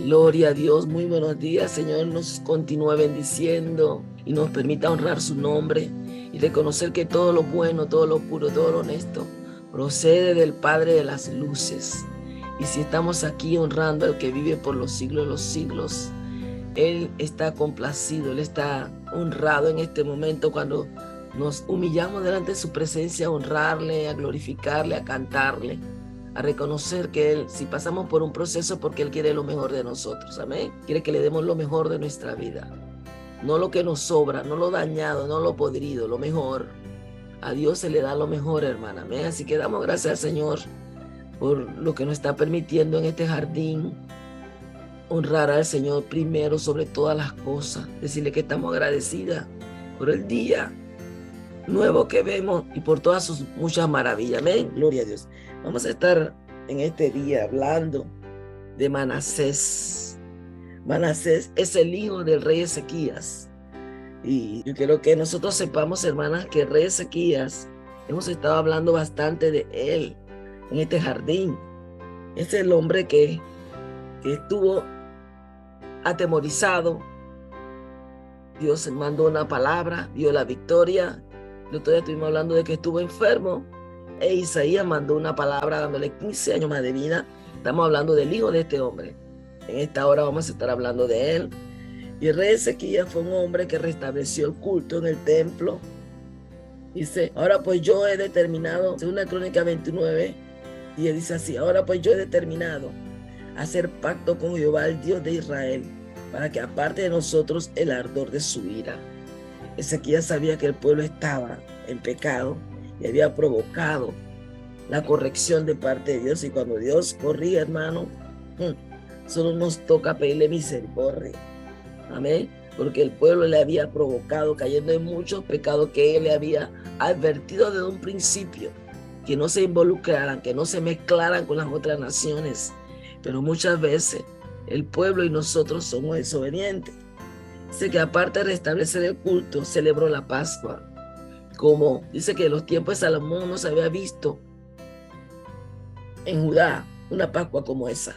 Gloria a Dios, muy buenos días, Señor, nos continúa bendiciendo y nos permita honrar su nombre y reconocer que todo lo bueno, todo lo puro, todo lo honesto procede del Padre de las luces. Y si estamos aquí honrando al que vive por los siglos de los siglos, Él está complacido, Él está honrado en este momento cuando nos humillamos delante de su presencia a honrarle, a glorificarle, a cantarle, a reconocer que Él, si pasamos por un proceso, porque Él quiere lo mejor de nosotros, amén. Quiere que le demos lo mejor de nuestra vida, no lo que nos sobra, no lo dañado, no lo podrido, lo mejor. A Dios se le da lo mejor, hermana, amén. Así que damos gracias al Señor por lo que nos está permitiendo en este jardín. Honrar al Señor primero sobre todas las cosas, decirle que estamos agradecidas por el día nuevo que vemos y por todas sus muchas maravillas. Amén, gloria a Dios. Vamos a estar en este día hablando de Manasés. Manasés es el hijo del rey Ezequías. Y yo quiero que nosotros sepamos, hermanas, que el rey Ezequías, hemos estado hablando bastante de él en este jardín. Es el hombre que estuvo atemorizado. Dios mandó una palabra, dio la victoria. El otro día estuvimos hablando de que estuvo enfermo e Isaías mandó una palabra dándole 15 años más de vida. Estamos hablando del hijo de este hombre. En esta hora vamos a estar hablando de él. Y el rey Ezequías fue un hombre que restableció el culto en el templo. Dice, ahora pues yo he determinado, según la Crónica 29, y él dice así, ahora pues yo he determinado hacer pacto con Jehová, el Dios de Israel, para que aparte de nosotros el ardor de su ira. Ezequías sabía que el pueblo estaba en pecado y había provocado la corrección de parte de Dios. Y cuando Dios corrige, hermano, solo nos toca pedirle misericordia. Amén. Porque el pueblo le había provocado, cayendo en muchos pecados que él le había advertido desde un principio, que no se involucraran, que no se mezclaran con las otras naciones. Pero muchas veces el pueblo y nosotros somos desobedientes. Dice que aparte de restablecer el culto, celebró la Pascua. Como dice que en los tiempos de Salomón no se había visto en Judá una Pascua como esa,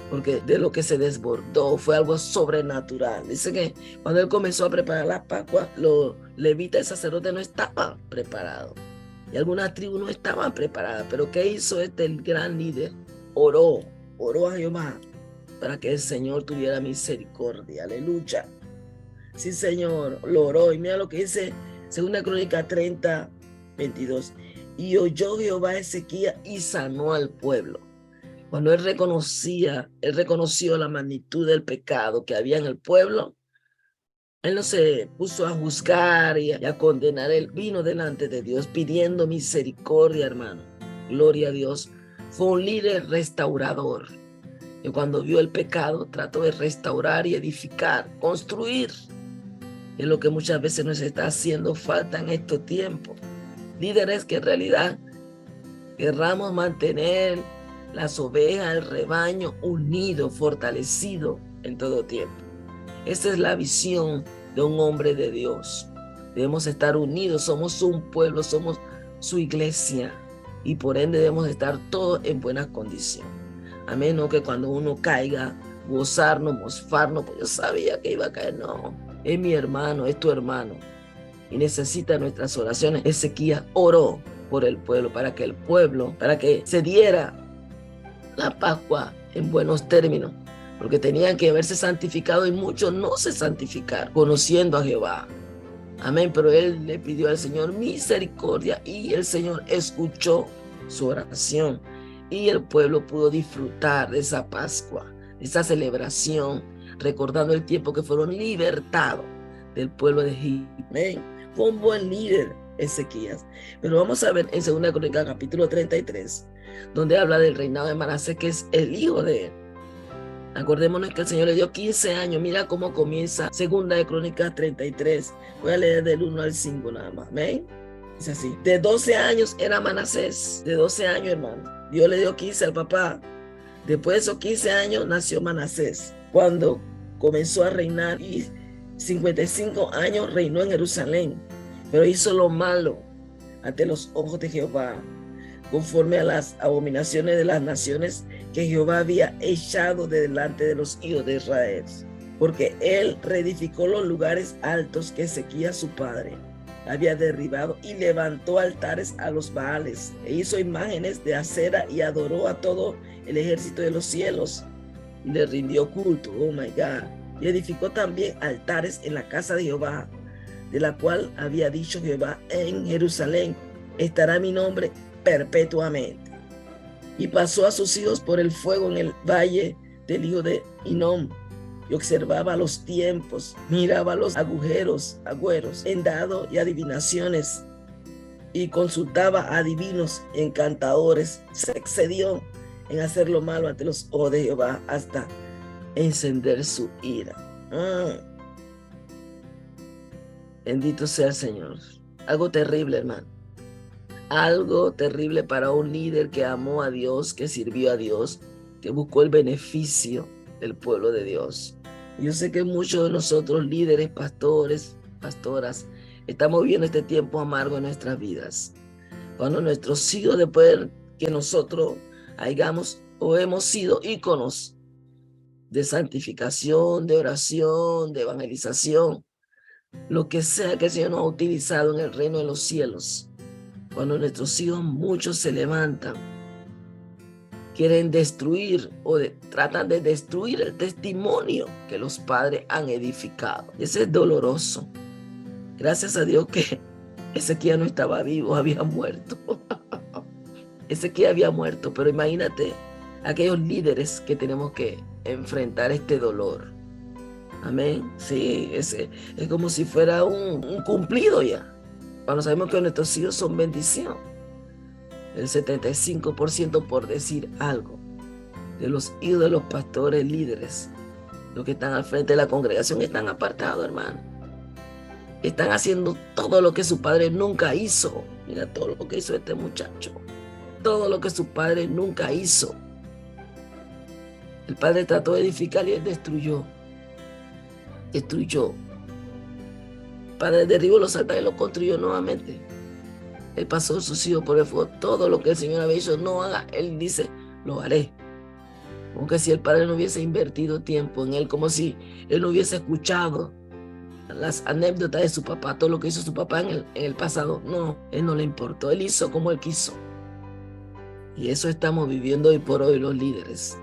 porque de lo que se desbordó fue algo sobrenatural. Dice que cuando él comenzó a preparar la Pascua, los levitas y sacerdotes no estaban preparados. Y algunas tribus no estaban preparadas. Pero ¿qué hizo el gran líder? Oró a Jehová para que el Señor tuviera misericordia. Aleluya. Sí, Señor, lo oró. Y mira lo que dice 2 Crónica 30, 22. Y oyó Jehová a Ezequías y sanó al pueblo. Cuando él reconoció la magnitud del pecado que había en el pueblo, él no se puso a juzgar y a condenar. Él vino delante de Dios pidiendo misericordia, hermano. Gloria a Dios. Fue un líder restaurador. Y cuando vio el pecado, trató de restaurar y edificar, construir. Es lo que muchas veces nos está haciendo falta en estos tiempos. Líderes que en realidad querramos mantener las ovejas, el rebaño unido, fortalecido en todo tiempo. Esa es la visión de un hombre de Dios. Debemos estar unidos, somos un pueblo, somos su iglesia y por ende debemos estar todos en buenas condiciones. A menos que cuando uno caiga, gozarnos, mofarnos, pues yo sabía que iba a caer. No, es mi hermano, es tu hermano y necesita nuestras oraciones. Ezequías oró por el pueblo, para que se diera la Pascua en buenos términos, porque tenían que haberse santificado y muchos no se santificaron conociendo a Jehová. Amén, pero él le pidió al Señor misericordia y el Señor escuchó su oración y el pueblo pudo disfrutar de esa Pascua, de esa celebración, recordando el tiempo que fueron libertados del pueblo de Egipto. Amén. Fue un buen líder Ezequías. Pero vamos a ver en 2 Crónicas capítulo 33, donde habla del reinado de Manasés, que es el hijo de él. Acordémonos que el Señor le dio 15 años. Mira cómo comienza 2 Crónicas 33. Voy a leer del 1 al 5 nada más. ¿Ven? Es así. De 12 años era Manasés. De 12 años, hermano. Dios le dio 15 al papá. Después de esos 15 años nació Manasés. Cuando comenzó a reinar y 55 años reinó en Jerusalén. Pero hizo lo malo ante los ojos de Jehová, conforme a las abominaciones de las naciones que Jehová había echado de delante de los hijos de Israel, porque él reedificó los lugares altos que Ezequías su padre había derribado y levantó altares a los Baales e hizo imágenes de acera y adoró a todo el ejército de los cielos y le rindió culto. Oh my God. Y edificó también altares en la casa de Jehová, de la cual había dicho Jehová: en Jerusalén estará mi nombre perpetuamente. Y pasó a sus hijos por el fuego en el valle del hijo de Hinnom, y observaba los tiempos, miraba los agüeros en dado y adivinaciones, y consultaba a adivinos y encantadores. Se excedió en hacer lo malo ante los ojos de Jehová hasta encender su ira. Bendito sea el Señor. Algo terrible, hermano. Algo terrible para un líder que amó a Dios, que sirvió a Dios, que buscó el beneficio del pueblo de Dios. Yo sé que muchos de nosotros, líderes, pastores, pastoras, estamos viviendo este tiempo amargo en nuestras vidas. Cuando nuestros hijos, después que nosotros hayamos o hemos sido íconos de santificación, de oración, de evangelización, lo que sea que el Señor nos ha utilizado en el reino de los cielos, cuando nuestros hijos muchos se levantan, quieren destruir tratan de destruir el testimonio que los padres han edificado. Ese es doloroso. Gracias a Dios que Ezequiel no estaba vivo, había muerto. Ezequiel había muerto, pero imagínate aquellos líderes que tenemos que enfrentar este dolor. Amén. Sí, es como si fuera un cumplido ya. Cuando sabemos que nuestros hijos son bendición. El 75%, por decir algo, de los hijos de los pastores líderes, los que están al frente de la congregación, están apartados, hermano. Están haciendo todo lo que su padre nunca hizo. Mira todo lo que hizo este muchacho. Todo lo que su padre nunca hizo. El padre trató de edificar y él destruyó. Destruyó. El padre derribó los altares y los construyó nuevamente. Él pasó sus hijos por el fuego. Todo lo que el Señor había dicho no haga, él dice, lo haré. Como que si el padre no hubiese invertido tiempo en él, como si él no hubiese escuchado las anécdotas de su papá, todo lo que hizo su papá en el pasado. No, él no le importó, él hizo como él quiso. Y eso estamos viviendo hoy por hoy los líderes.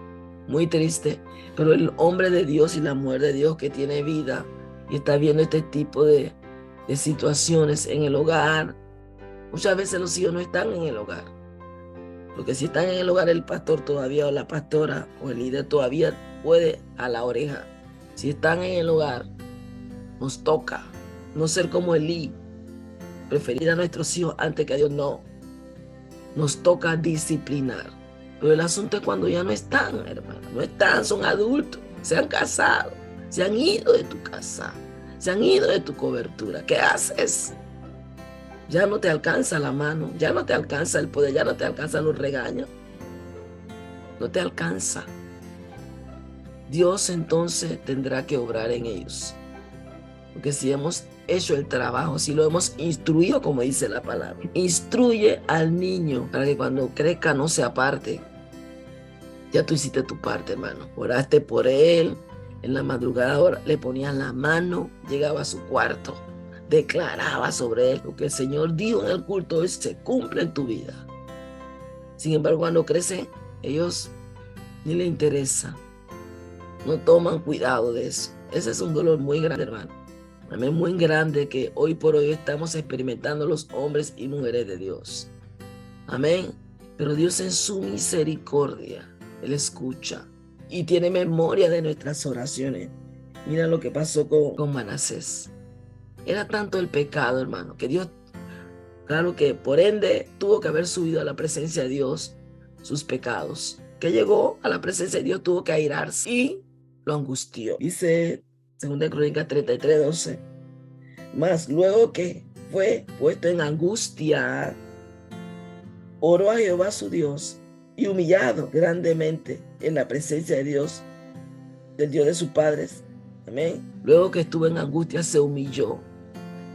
Muy triste, pero el hombre de Dios y la mujer de Dios que tiene vida y está viendo este tipo de situaciones en el hogar. Muchas veces los hijos no están en el hogar. Porque si están en el hogar, el pastor todavía, o la pastora, o el líder todavía puede a la oreja. Si están en el hogar, nos toca no ser como Elí, preferir a nuestros hijos antes que a Dios. No, nos toca disciplinar. Pero el asunto es cuando ya no están, hermano. No están, son adultos, se han casado, se han ido de tu casa, se han ido de tu cobertura. ¿Qué haces? Ya no te alcanza la mano, ya no te alcanza el poder, ya no te alcanzan los regaños. No te alcanza. Dios entonces tendrá que obrar en ellos. Porque si hemos hecho el trabajo, si lo hemos instruido, como dice la palabra, instruye al niño para que cuando crezca no se aparte. Ya tú hiciste tu parte, hermano. Oraste por él. En la madrugada le ponías la mano, llegaba a su cuarto, declaraba sobre él lo que el Señor dijo en el culto hoy se cumple en tu vida. Sin embargo, cuando crecen, ellos ni les interesa, no toman cuidado de eso. Ese es un dolor muy grande, hermano. También muy grande que hoy por hoy estamos experimentando los hombres y mujeres de Dios. Amén. Pero Dios en su misericordia, Él escucha y tiene memoria de nuestras oraciones. Mira lo que pasó con Manasés. Era tanto el pecado, hermano, que Dios, claro que por ende, tuvo que haber subido a la presencia de Dios sus pecados. Que llegó a la presencia de Dios, tuvo que airarse y lo angustió. Dice 2 Crónicas 33:12. Mas luego que fue puesto en angustia, oró a Jehová su Dios y humillado grandemente en la presencia de Dios, del Dios de sus padres. Amén. Luego que estuvo en angustia, se humilló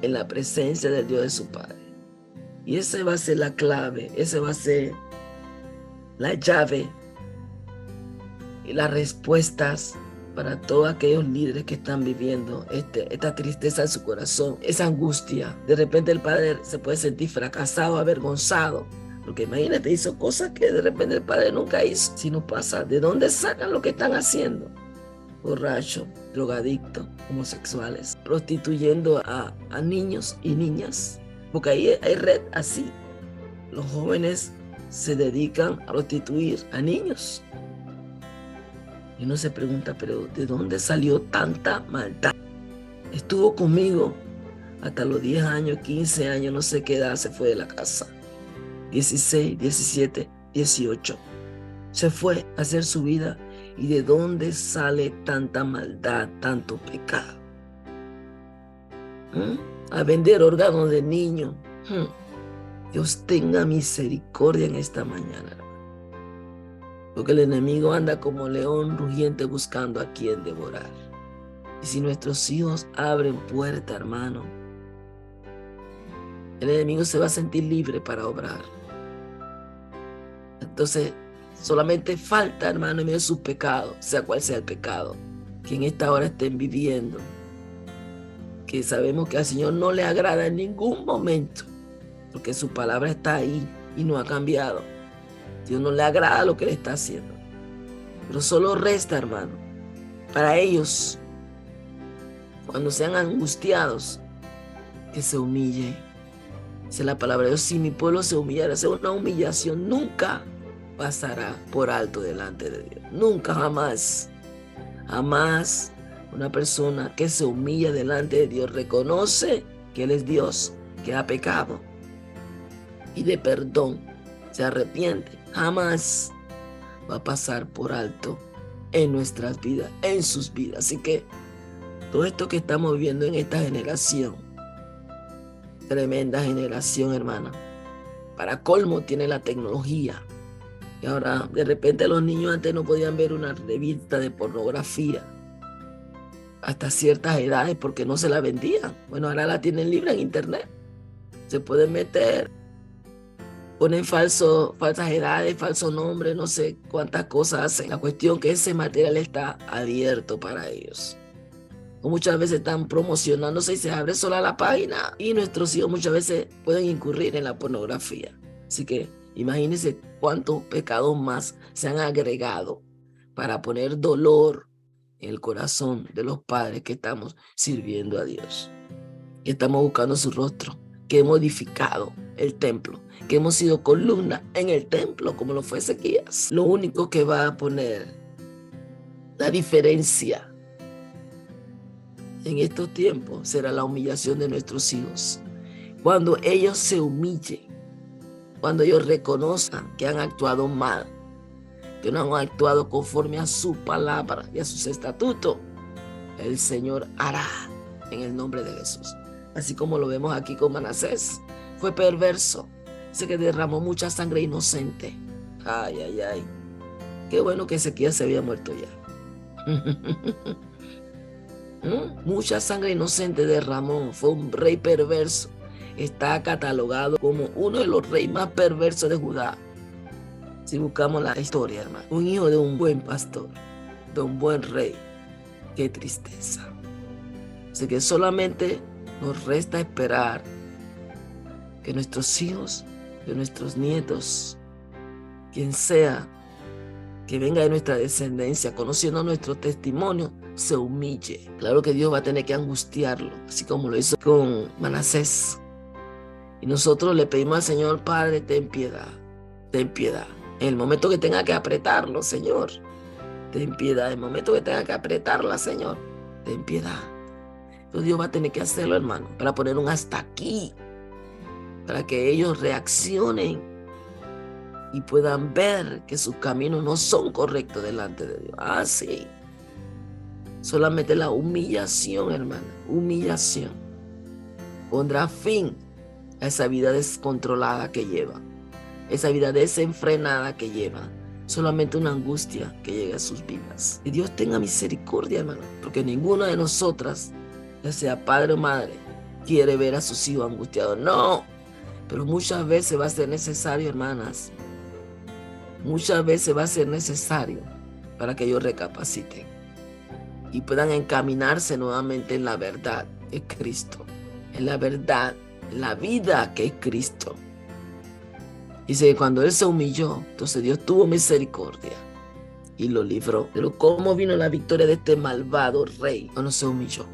en la presencia del Dios de su padre. Y esa va a ser la clave, esa va a ser la llave y las respuestas para todos aquellos líderes que están viviendo esta tristeza en su corazón, esa angustia. De repente el padre se puede sentir fracasado, avergonzado, porque imagínate, hizo cosas que de repente el padre nunca hizo. Si no pasa, ¿de dónde sacan lo que están haciendo? Borrachos, drogadictos, homosexuales, prostituyendo a niños y niñas, porque ahí hay red así. Los jóvenes se dedican a prostituir a niños. Y uno se pregunta, pero ¿de dónde salió tanta maldad? Estuvo conmigo hasta los 10 años, 15 años, no sé qué edad se fue de la casa. 16, 17, 18. Se fue a hacer su vida. ¿Y de dónde sale tanta maldad, tanto pecado? A vender órganos de niño. Dios tenga misericordia en esta mañana. Porque el enemigo anda como león rugiente buscando a quien devorar. Y si nuestros hijos abren puerta, hermano, el enemigo se va a sentir libre para obrar. Entonces, solamente falta, hermano, en medio de su pecado, sea cual sea el pecado, que en esta hora estén viviendo, que sabemos que al Señor no le agrada en ningún momento, porque su palabra está ahí y no ha cambiado. Dios no le agrada lo que le está haciendo. Pero solo resta, hermano, para ellos, cuando sean angustiados, que se humille. Dice la palabra de Dios, si mi pueblo se humillara, hacer una humillación, nunca pasará por alto delante de Dios. Nunca, jamás. Jamás una persona que se humilla delante de Dios reconoce que Él es Dios, que ha pecado y de perdón se arrepiente. Jamás va a pasar por alto en nuestras vidas, en sus vidas. Así que todo esto que estamos viviendo en esta generación, tremenda generación, hermana, para colmo tiene la tecnología. Y ahora de repente los niños antes no podían ver una revista de pornografía hasta ciertas edades porque no se la vendían. Bueno, ahora la tienen libre en internet. Se pueden meter, ponen falsas edades, falso nombre, no sé cuántas cosas hacen. La cuestión es que ese material está abierto para ellos. O muchas veces están promocionándose y se abre sola la página y nuestros hijos muchas veces pueden incurrir en la pornografía. Así que imagínense cuántos pecados más se han agregado para poner dolor en el corazón de los padres que estamos sirviendo a Dios, que estamos buscando su rostro, que hemos edificado el templo, que hemos sido columna en el templo como lo fue Ezequías. Lo único que va a poner la diferencia en estos tiempos será la humillación de nuestros hijos. Cuando ellos se humillen, cuando ellos reconozcan que han actuado mal, que no han actuado conforme a su palabra y a sus estatutos, el Señor hará en el nombre de Jesús. Así como lo vemos aquí con Manasés, fue perverso, dice que derramó mucha sangre inocente. Ay, ay, ay. Qué bueno que Ezequías se había muerto ya. Mucha sangre inocente derramó, fue un rey perverso. Está catalogado como uno de los reyes más perversos de Judá. Si buscamos la historia, hermano, un hijo de un buen pastor, de un buen rey. Qué tristeza. Así que solamente nos resta esperar que nuestros hijos, que nuestros nietos, quien sea que venga de nuestra descendencia, conociendo nuestro testimonio, se humille. Claro que Dios va a tener que angustiarlo, así como lo hizo con Manasés. Y nosotros le pedimos al Señor, Padre, ten piedad, ten piedad. En el momento que tenga que apretarlo, Señor, ten piedad. En el momento que tenga que apretarla, Señor, ten piedad. Entonces Dios va a tener que hacerlo, hermano, para poner un hasta aquí, para que ellos reaccionen y puedan ver que sus caminos no son correctos delante de Dios. Ah, sí. Solamente la humillación, hermana, humillación, pondrá fin a esa vida descontrolada que lleva, esa vida desenfrenada que lleva. Solamente una angustia que llega a sus vidas. Y Dios tenga misericordia, hermano, porque ninguna de nosotras, ya sea padre o madre, quiere ver a sus hijos angustiados. No, pero muchas veces va a ser necesario, hermanas. Muchas veces va a ser necesario para que ellos recapaciten y puedan encaminarse nuevamente en la verdad de Cristo, en la verdad, en la vida que es Cristo. Dice que cuando Él se humilló, entonces Dios tuvo misericordia y lo libró. Pero ¿cómo vino la victoria de este malvado rey cuando se humilló?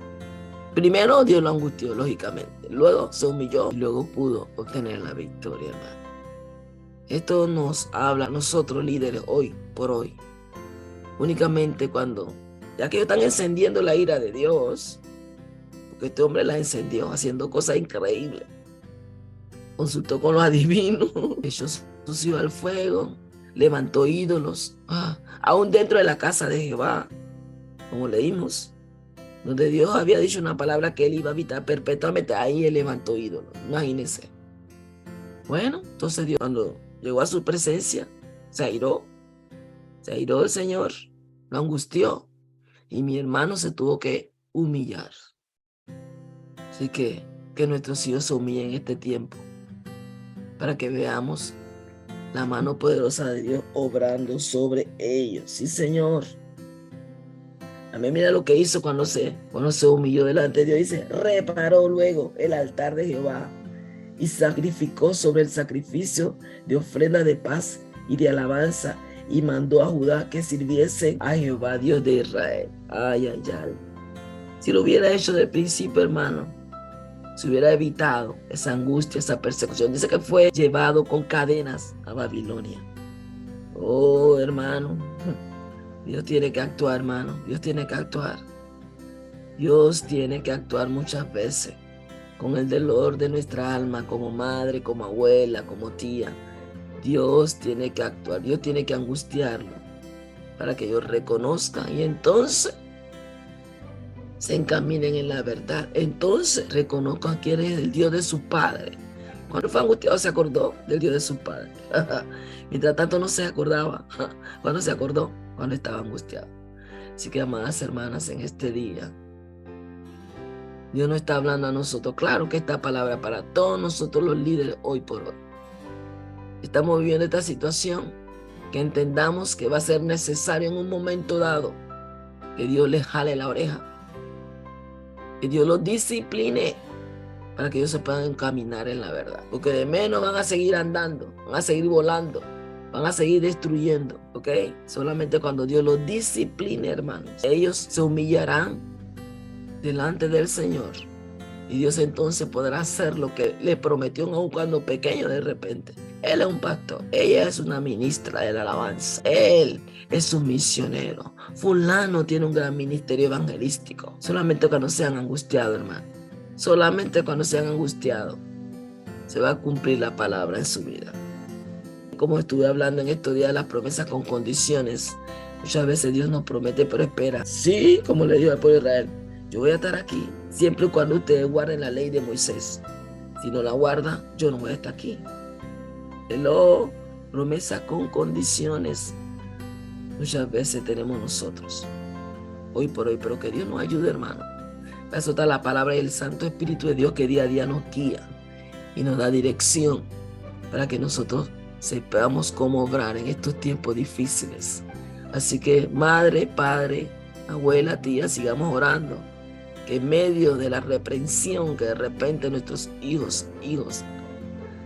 Primero Dios lo angustió, lógicamente. Luego se humilló y luego pudo obtener la victoria, hermano. Esto nos habla a nosotros líderes hoy por hoy. Únicamente cuando, ya que ellos están encendiendo la ira de Dios, porque este hombre la encendió haciendo cosas increíbles. Consultó con los adivinos, echó sucio al fuego, levantó ídolos, aún dentro de la casa de Jehová, como leímos, donde Dios había dicho una palabra que él iba a habitar perpetuamente, ahí él levantó ídolos, imagínense. Bueno, entonces Dios cuando llegó a su presencia, se airó el Señor, lo angustió, y mi hermano se tuvo que humillar. Así que nuestros hijos se humillen en este tiempo, para que veamos la mano poderosa de Dios obrando sobre ellos. Sí, Señor. Amén. Mira lo que hizo cuando se humilló delante de Dios. Dice, reparó luego el altar de Jehová y sacrificó sobre el sacrificio de ofrenda de paz y de alabanza y mandó a Judá que sirviesen a Jehová, Dios de Israel. Ay, ay, ay. Si lo hubiera hecho del principio, hermano, se hubiera evitado esa angustia, esa persecución. Dice que fue llevado con cadenas a Babilonia. Oh, hermano, Dios tiene que actuar, hermano. Dios tiene que actuar. Dios tiene que actuar muchas veces con el dolor de nuestra alma, como madre, como abuela, como tía. Dios tiene que actuar. Dios tiene que angustiarlo para que ellos reconozcan y entonces se encaminen en la verdad. Entonces reconozcan quién es el Dios de su padre. Cuando fue angustiado se acordó del Dios de su padre. Mientras tanto no se acordaba. Cuando se acordó, cuando estaba angustiado. Así que, amadas hermanas, en este día Dios nos está hablando a nosotros. Claro que esta palabra para todos nosotros los líderes hoy por hoy. Estamos viviendo esta situación que entendamos que va a ser necesario en un momento dado que Dios les jale la oreja, que Dios los discipline para que ellos se puedan encaminar en la verdad. Porque de menos van a seguir andando, van a seguir volando, van a seguir destruyendo, ¿ok? Solamente cuando Dios los discipline, hermanos, ellos se humillarán delante del Señor. Y Dios entonces podrá hacer lo que le prometió aun cuando pequeño de repente. Él es un pastor, ella es una ministra de la alabanza, él es un misionero. Fulano tiene un gran ministerio evangelístico. Solamente cuando sean angustiados, hermano. Solamente cuando sean angustiados se va a cumplir la palabra en su vida. Como estuve hablando en estos días de las promesas con condiciones, muchas veces Dios nos promete, pero espera. Sí, como le dijo al pueblo de Israel, yo voy a estar aquí siempre y cuando ustedes guarden la ley de Moisés. Si no la guarda, yo no voy a estar aquí. Hello, promesa con condiciones. Muchas veces tenemos nosotros, hoy por hoy, pero que Dios nos ayude, hermano. Para eso está la palabra y el Santo Espíritu de Dios que día a día nos guía y nos da dirección para que nosotros sepamos cómo obrar en estos tiempos difíciles. Así que madre, padre, abuela, tía, sigamos orando. Que en medio de la reprensión que de repente nuestros hijos,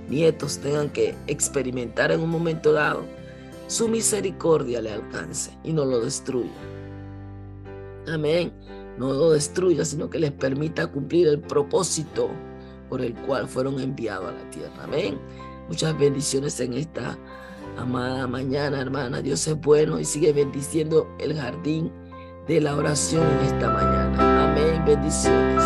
nietos tengan que experimentar en un momento dado, su misericordia le alcance y no lo destruya. Amén. No lo destruya, sino que les permita cumplir el propósito por el cual fueron enviados a la tierra. Amén. Muchas bendiciones en esta amada mañana, hermana. Dios es bueno y sigue bendiciendo el jardín de la oración en esta mañana. Amén. Bendiciones.